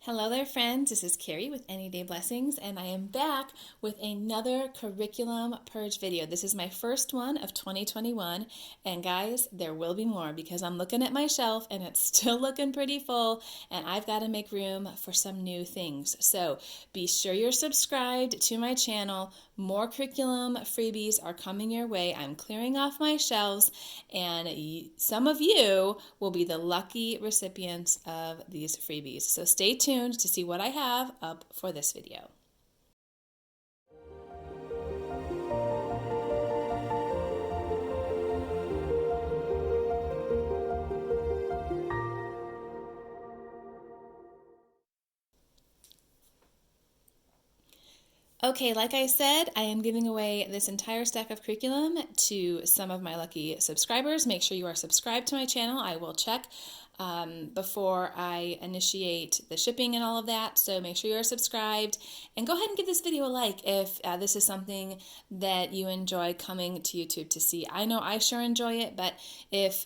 Hello there, friends. This is Carrie with Any Day Blessings, and I am back with another curriculum purge video. This is my first one of 2021, and guys, there will be more because I'm looking at my shelf and it's still looking pretty full, and I've got to make room for some new things. So be sure you're subscribed to my channel. More curriculum freebies are coming your way. I'm clearing off my shelves, and some of you will be the lucky recipients of these freebies. So stay tuned to see what I have up for this video. Okay, like I said, I am giving away this entire stack of curriculum to some of my lucky subscribers. Make sure you are subscribed to my channel. I will check before I initiate the shipping and all of that. So make sure you're subscribed and go ahead and give this video a like if this is something that you enjoy coming to YouTube to see. I know I sure enjoy it, but if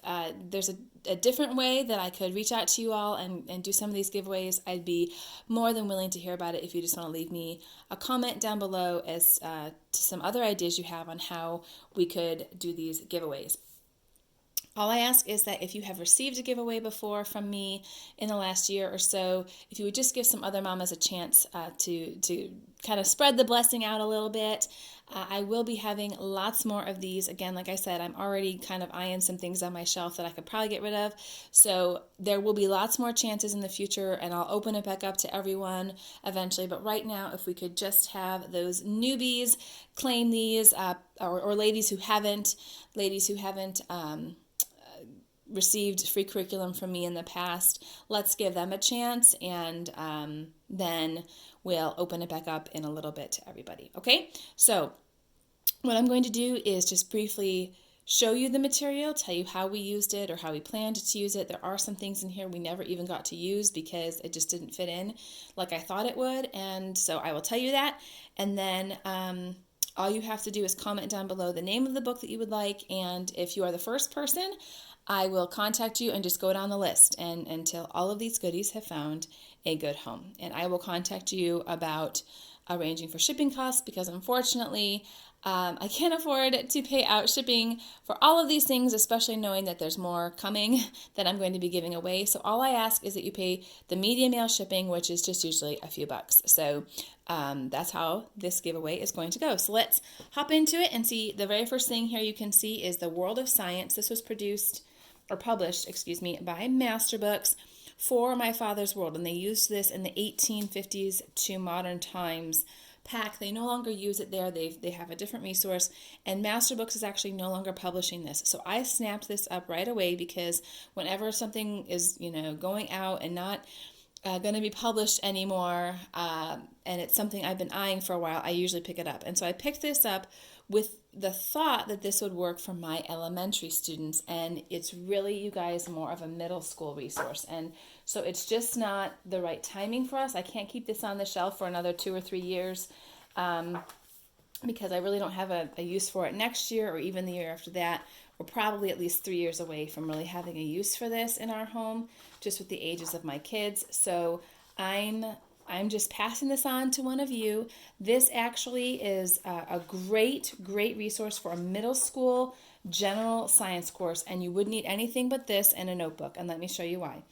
there's a different way that I could reach out to you all and do some of these giveaways, I'd be more than willing to hear about it if you just want to leave me a comment down below as to some other ideas you have on how we could do these giveaways. All I ask is that if you have received a giveaway before from me in the last year or so, if you would just give some other mamas a chance to kind of spread the blessing out a little bit. I will be having lots more of these. Again, like I said, I'm already kind of eyeing some things on my shelf that I could probably get rid of. So there will be lots more chances in the future, and I'll open it back up to everyone eventually. But right now, if we could just have those newbies claim these, or ladies who haven't received free curriculum from me in the past, let's give them a chance, and then we'll open it back up in a little bit to everybody. Okay, so what I'm going to do is just briefly show you the material, tell you how we used it or how we planned to use it. There are some things in here we never even got to use because it just didn't fit in like I thought it would, and so I will tell you that, and then all you have to do is comment down below the name of the book that you would like, and if you are the first person, I will contact you and just go down the list and until all of these goodies have found a good home. And I will contact you about arranging for shipping costs because unfortunately I can't afford to pay out shipping for all of these things, especially knowing that there's more coming that I'm going to be giving away. So all I ask is that you pay the media mail shipping, which is just usually a few bucks. So that's how this giveaway is going to go. So let's hop into it and see. The very first thing here you can see is The World of Science. This was published by Master Books for My Father's World, and they used this in the 1850s to modern times pack. They no longer use it there. They have a different resource, and Master Books is actually no longer publishing this. So I snapped this up right away because whenever something is going out and not going to be published anymore, and it's something I've been eyeing for a while, I usually pick it up. And so I picked this up with the thought that this would work for my elementary students, and it's really, you guys, more of a middle school resource. And so it's just not the right timing for us. I can't keep this on the shelf for another 2 or 3 years because I really don't have a use for it next year or even the year after that. We're probably at least 3 years away from really having a use for this in our home, just with the ages of my kids. So I'm just passing this on to one of you. This actually is a great resource for a middle school general science course, and you wouldn't need anything but this and a notebook, and let me show you why.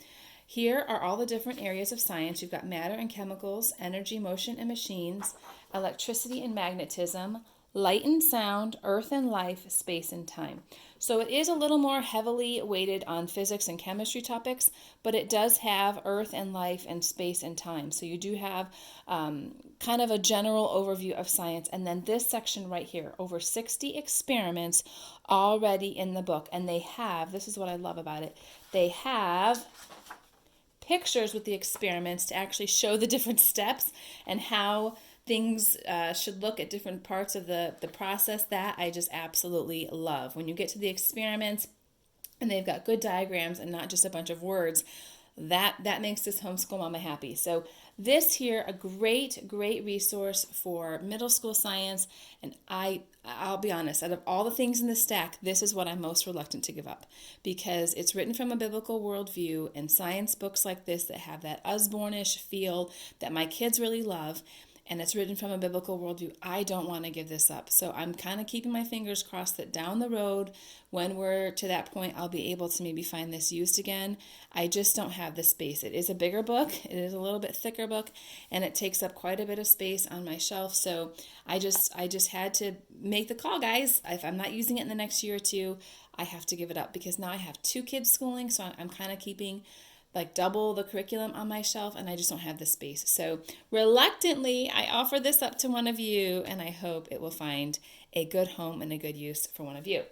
Here are all the different areas of science. You've got matter and chemicals, energy, motion, and machines, electricity and magnetism, light and sound, earth and life, space and time. So it is a little more heavily weighted on physics and chemistry topics, but it does have earth and life and space and time. So you do have kind of a general overview of science. And then this section right here, over 60 experiments already in the book. And this is what I love about it, they have pictures with the experiments to actually show the different steps and how things should look at different parts of the process. That I just absolutely love. When you get to the experiments and they've got good diagrams and not just a bunch of words, that makes this homeschool mama happy. So this here, a great resource for middle school science. And I'll be honest, out of all the things in the stack, this is what I'm most reluctant to give up, because it's written from a biblical worldview, and science books like this that have that Usborne-ish feel that my kids really love, and it's written from a biblical worldview. I don't want to give this up. So I'm kind of keeping my fingers crossed that down the road, when we're to that point, I'll be able to maybe find this used again. I just don't have the space. It is a bigger book. It is a little bit thicker book, and it takes up quite a bit of space on my shelf. So I just had to make the call, guys. If I'm not using it in the next year or two, I have to give it up, because now I have 2 kids schooling. So I'm kind of keeping like double the curriculum on my shelf, and I just don't have the space. So reluctantly, I offer this up to one of you, and I hope it will find a good home and a good use for one of you.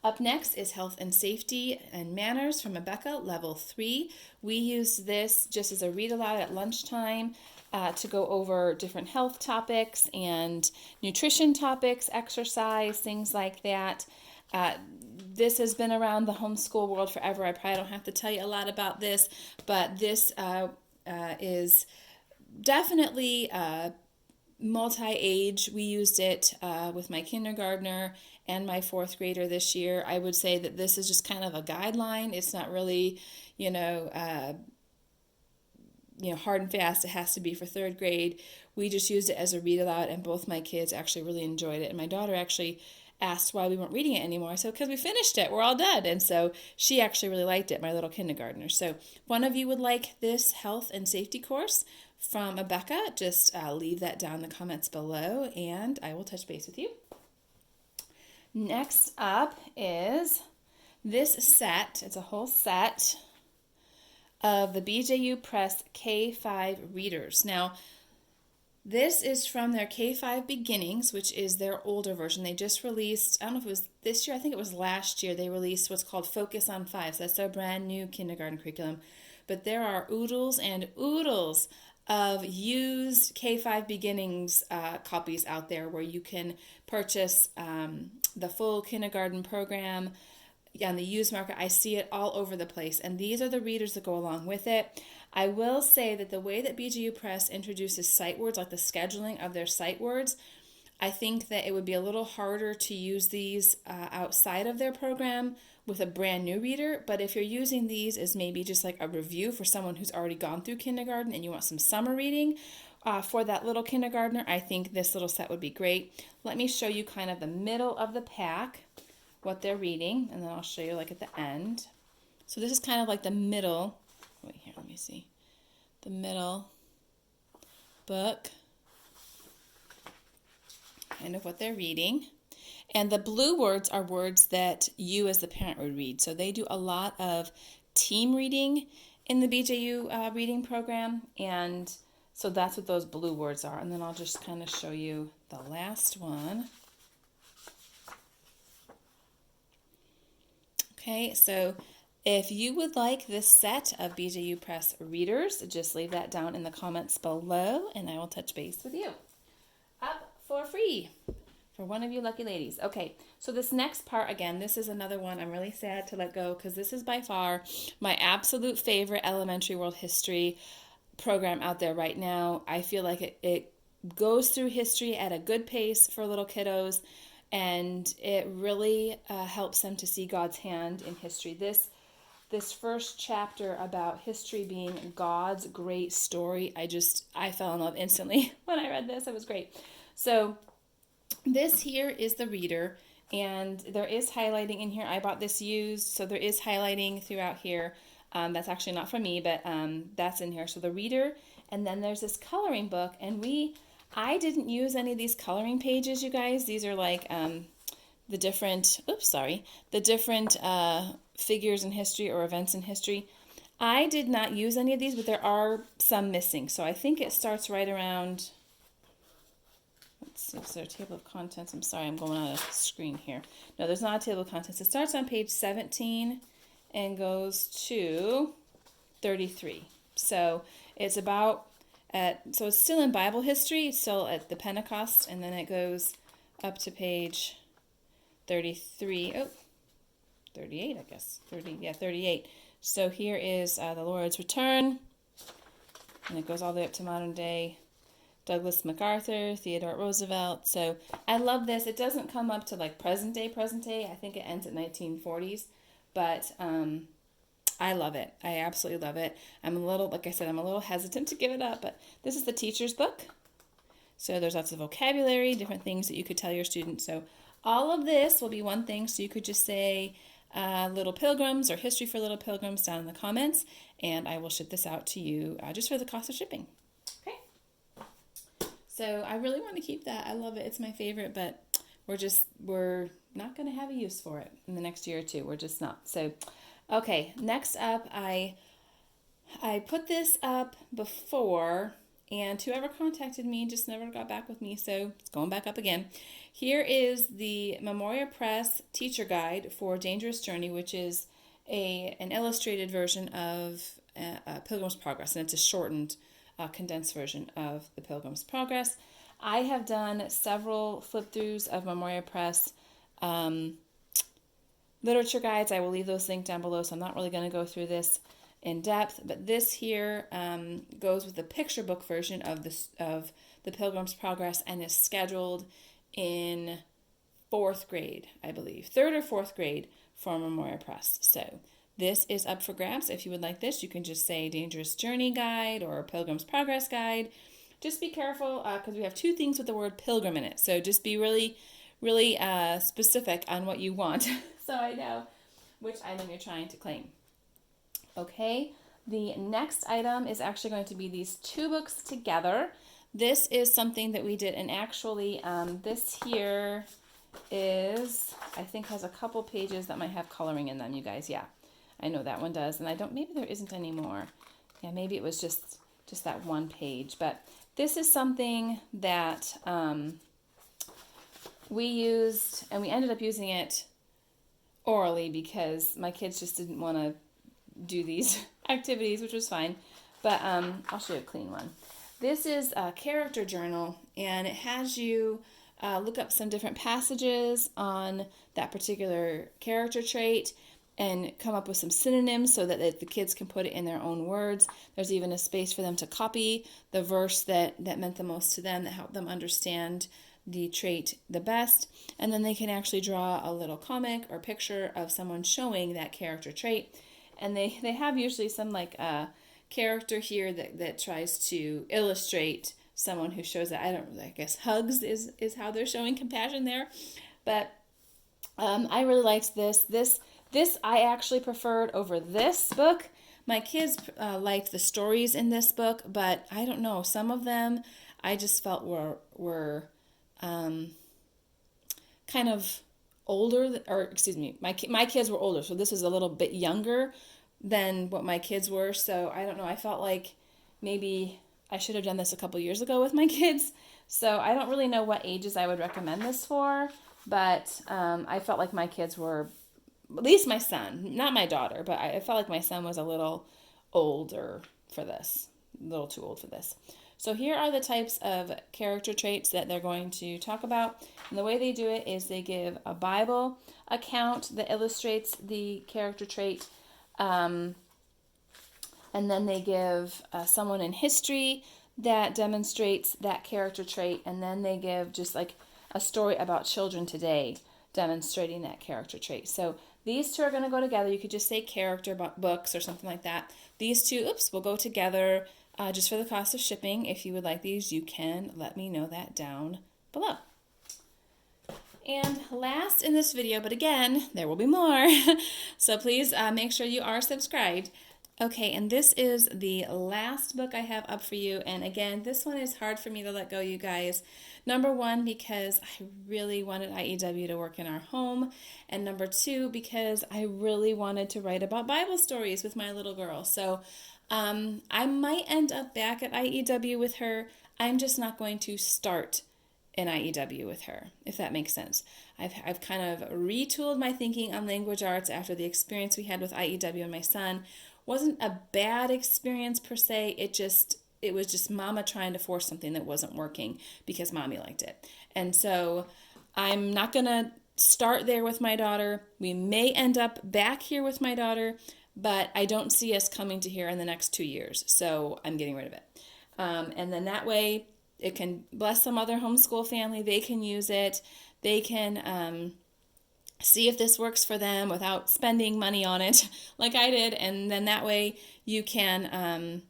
Up next is Health and Safety and Manners from Rebecca, Level 3. We use this just as a read aloud at lunchtime to go over different health topics and nutrition topics, exercise, things like that. This has been around the homeschool world forever. I probably don't have to tell you a lot about this, but this is definitely multi-age. We used it with my kindergartner and my 4th grader this year. I would say that this is just kind of a guideline. It's not really, hard and fast. It has to be for 3rd grade. We just used it as a read aloud, and both my kids actually really enjoyed it. And my daughter actually asked why we weren't reading it anymore. I said, because we finished it. We're all done. And so she actually really liked it, my little kindergartner. So if one of you would like this health and safety course from Rebecca, just leave that down in the comments below, and I will touch base with you. Next up is this set. It's a whole set of the BJU Press K5 readers. Now, this is from their K5 Beginnings, which is their older version. They just released, I don't know if it was this year, I think it was last year, they released what's called Focus on 5. So that's their brand new kindergarten curriculum. But there are oodles and oodles of used K5 Beginnings copies out there where you can purchase the full kindergarten program on the used market. I see it all over the place, and these are the readers that go along with it. I will say that the way that BGU Press introduces sight words, like the scheduling of their sight words, I think that it would be a little harder to use these outside of their program with a brand new reader. But if you're using these as maybe just like a review for someone who's already gone through kindergarten and you want some summer reading for that little kindergartner, I think this little set would be great. Let me show you kind of the middle of the pack, what they're reading, and then I'll show you like at the end. So this is kind of like the middle. Wait here, let me see. The middle book, kind of what they're reading. And the blue words are words that you as the parent would read. So they do a lot of team reading in the BJU reading program. And so that's what those blue words are. And then I'll just kind of show you the last one. Okay, so if you would like this set of BJU Press readers, just leave that down in the comments below, and I will touch base with you. Up for free for one of you lucky ladies. Okay, so this next part, again, this is another one I'm really sad to let go, because this is by far my absolute favorite elementary world history program out there right now. I feel like it goes through history at a good pace for little kiddos, and it really helps them to see God's hand in history. This first chapter about history being God's great story, I fell in love instantly when I read this. It was great. So this here is the reader, and there is highlighting in here. I bought this used, so there is highlighting throughout here. That's actually not from me, but that's in here. So the reader, and then there's this coloring book, and I didn't use any of these coloring pages, you guys. These are like the different figures in history or events in history. I did not use any of these, but there are some missing. So I think it starts right around, let's see, is there a table of contents? I'm sorry, I'm going out of screen here. No, there's not a table of contents. It starts on page 17 and goes to 33. So it's about, so it's still in Bible history, it's still at the Pentecost, and then it goes up to page 33, 38, I guess, 38. So here is the Lord's Return, and it goes all the way up to modern day. Douglas MacArthur, Theodore Roosevelt. So I love this. It doesn't come up to like present day. I think it ends at 1940s, but I love it. I absolutely love it. I'm a little, like I said, I'm a little hesitant to give it up, but this is the teacher's book. So there's lots of vocabulary, different things that you could tell your students. So all of this will be one thing. So you could just say Little Pilgrims or History for Little Pilgrims down in the comments, and I will ship this out to you just for the cost of shipping. Okay. So I really want to keep that. I love it. It's my favorite, but we're not going to have a use for it in the next year or two. We're just not. So, okay. Next up, I put this up before, and whoever contacted me just never got back with me, so it's going back up again. Here is the Memoria Press Teacher Guide for Dangerous Journey, which is an illustrated version of Pilgrim's Progress, and it's a shortened, condensed version of the Pilgrim's Progress. I have done several flip-throughs of Memoria Press literature guides. I will leave those linked down below, so I'm not really going to go through this in depth, but this here goes with the picture book version of the Pilgrim's Progress, and is scheduled in 4th grade, I believe, 3rd or 4th grade for Memoria Press. So this is up for grabs. If you would like this, you can just say Dangerous Journey Guide or Pilgrim's Progress Guide. Just be careful because we have 2 things with the word pilgrim in it. So just be really, really specific on what you want so I know which item you're trying to claim. Okay, the next item is actually going to be these 2 books together. This is something that we did, and actually this here is, I think, has a couple pages that might have coloring in them, you guys. Yeah, I know that one does, and maybe there isn't any more. Yeah, maybe it was just that one page, but this is something that we used, and we ended up using it orally because my kids just didn't want to do these activities, which was fine, but I'll show you a clean one. This is a character journal, and it has you look up some different passages on that particular character trait and come up with some synonyms so that the kids can put it in their own words. There's even a space for them to copy the verse that meant the most to them, that helped them understand the trait the best, and then they can actually draw a little comic or picture of someone showing that character trait. And they have usually some like character here that tries to illustrate someone who shows that. I guess hugs is how they're showing compassion there. But I really liked this. This I actually preferred over this book. My kids liked the stories in this book, but I don't know. Some of them I just felt were kind of older, or excuse me, my kids were older, so this was a little bit younger than what my kids were. So I don't know, I felt like maybe I should have done this a couple years ago with my kids. So I don't really know what ages I would recommend this for, but I felt like my kids were, at least my son, not my daughter, but I felt like my son was a little older for this, a little too old for this. So here are the types of character traits that they're going to talk about. And the way they do it is they give a Bible account that illustrates the character trait. And then they give someone in history that demonstrates that character trait. And then they give just like a story about children today demonstrating that character trait. So these 2 are going to go together. You could just say character books or something like that. These 2, will go together. Just for the cost of shipping. If you would like these, you can let me know that down below. And last in this video, but again, there will be more, so please make sure you are subscribed. Okay, and this is the last book I have up for you, and again, this one is hard for me to let go, you guys. Number 1, because I really wanted IEW to work in our home, and number 2, because I really wanted to write about Bible stories with my little girl. So I might end up back at IEW with her. I'm just not going to start an IEW with her, if that makes sense. I've kind of retooled my thinking on language arts after the experience we had with IEW and my son. Wasn't a bad experience per se. It was just mama trying to force something that wasn't working because mommy liked it. And so I'm not going to start there with my daughter. We may end up back here with my daughter. but I don't see us coming to here in the next 2 years, so I'm getting rid of it. And then that way it can bless some other homeschool family. They can use it. They can see if this works for them without spending money on it like I did. And then that way you can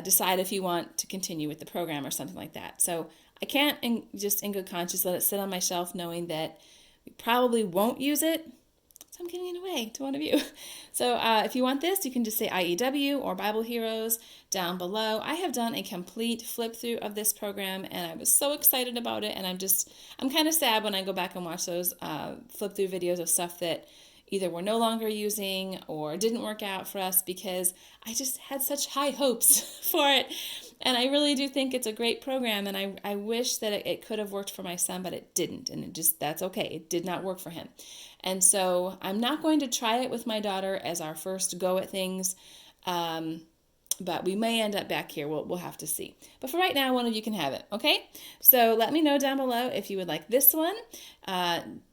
decide if you want to continue with the program or something like that. So I can't just in good conscience let it sit on my shelf knowing that we probably won't use it. So I'm giving it away to one of you. So if you want this, you can just say IEW or Bible Heroes down below. I have done a complete flip through of this program, and I was so excited about it. And I'm kind of sad when I go back and watch those flip through videos of stuff that either we're no longer using or didn't work out for us, because I just had such high hopes for it. And I really do think it's a great program, and I wish that it could have worked for my son, but it didn't. And that's okay. It did not work for him. And so I'm not going to try it with my daughter as our first go at things, but we may end up back here. We'll have to see. But for right now, one of you can have it, okay? So let me know down below if you would like this one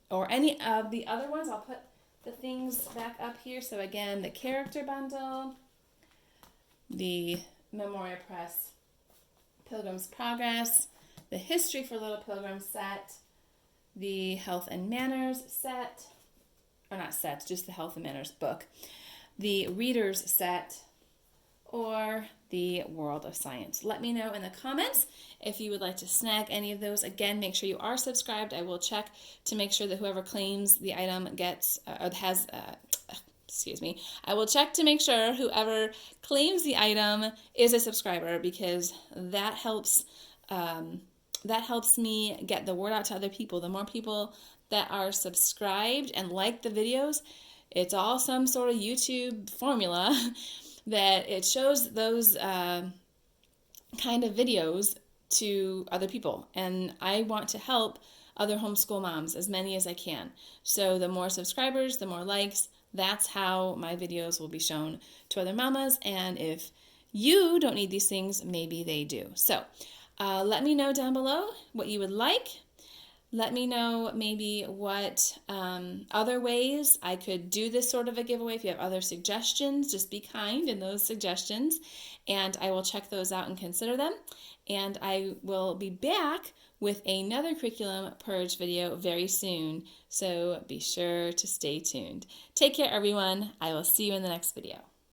or any of the other ones. I'll put the things back up here. So again, the character bundle, the Memoria Press Pilgrim's Progress, the History for Little Pilgrim set, the Health and Manners set, or not sets, just the Health and Manners book, the Reader's set, or the World of Science. Let me know in the comments if you would like to snag any of those. Again, make sure you are subscribed. I will check to make sure that whoever claims the item gets, I will check to make sure whoever claims the item is a subscriber, because that helps me get the word out to other people. The more people that are subscribed and like the videos, it's all some sort of YouTube formula that it shows those kind of videos to other people. And I want to help other homeschool moms, as many as I can. So the more subscribers, the more likes, that's how my videos will be shown to other mamas. And if you don't need these things, maybe they do. So let me know down below what you would like. Let me know maybe what other ways I could do this sort of a giveaway. If you have other suggestions, just be kind in those suggestions, and I will check those out and consider them. And I will be back with another curriculum purge video very soon, so be sure to stay tuned. Take care, everyone. I will see you in the next video.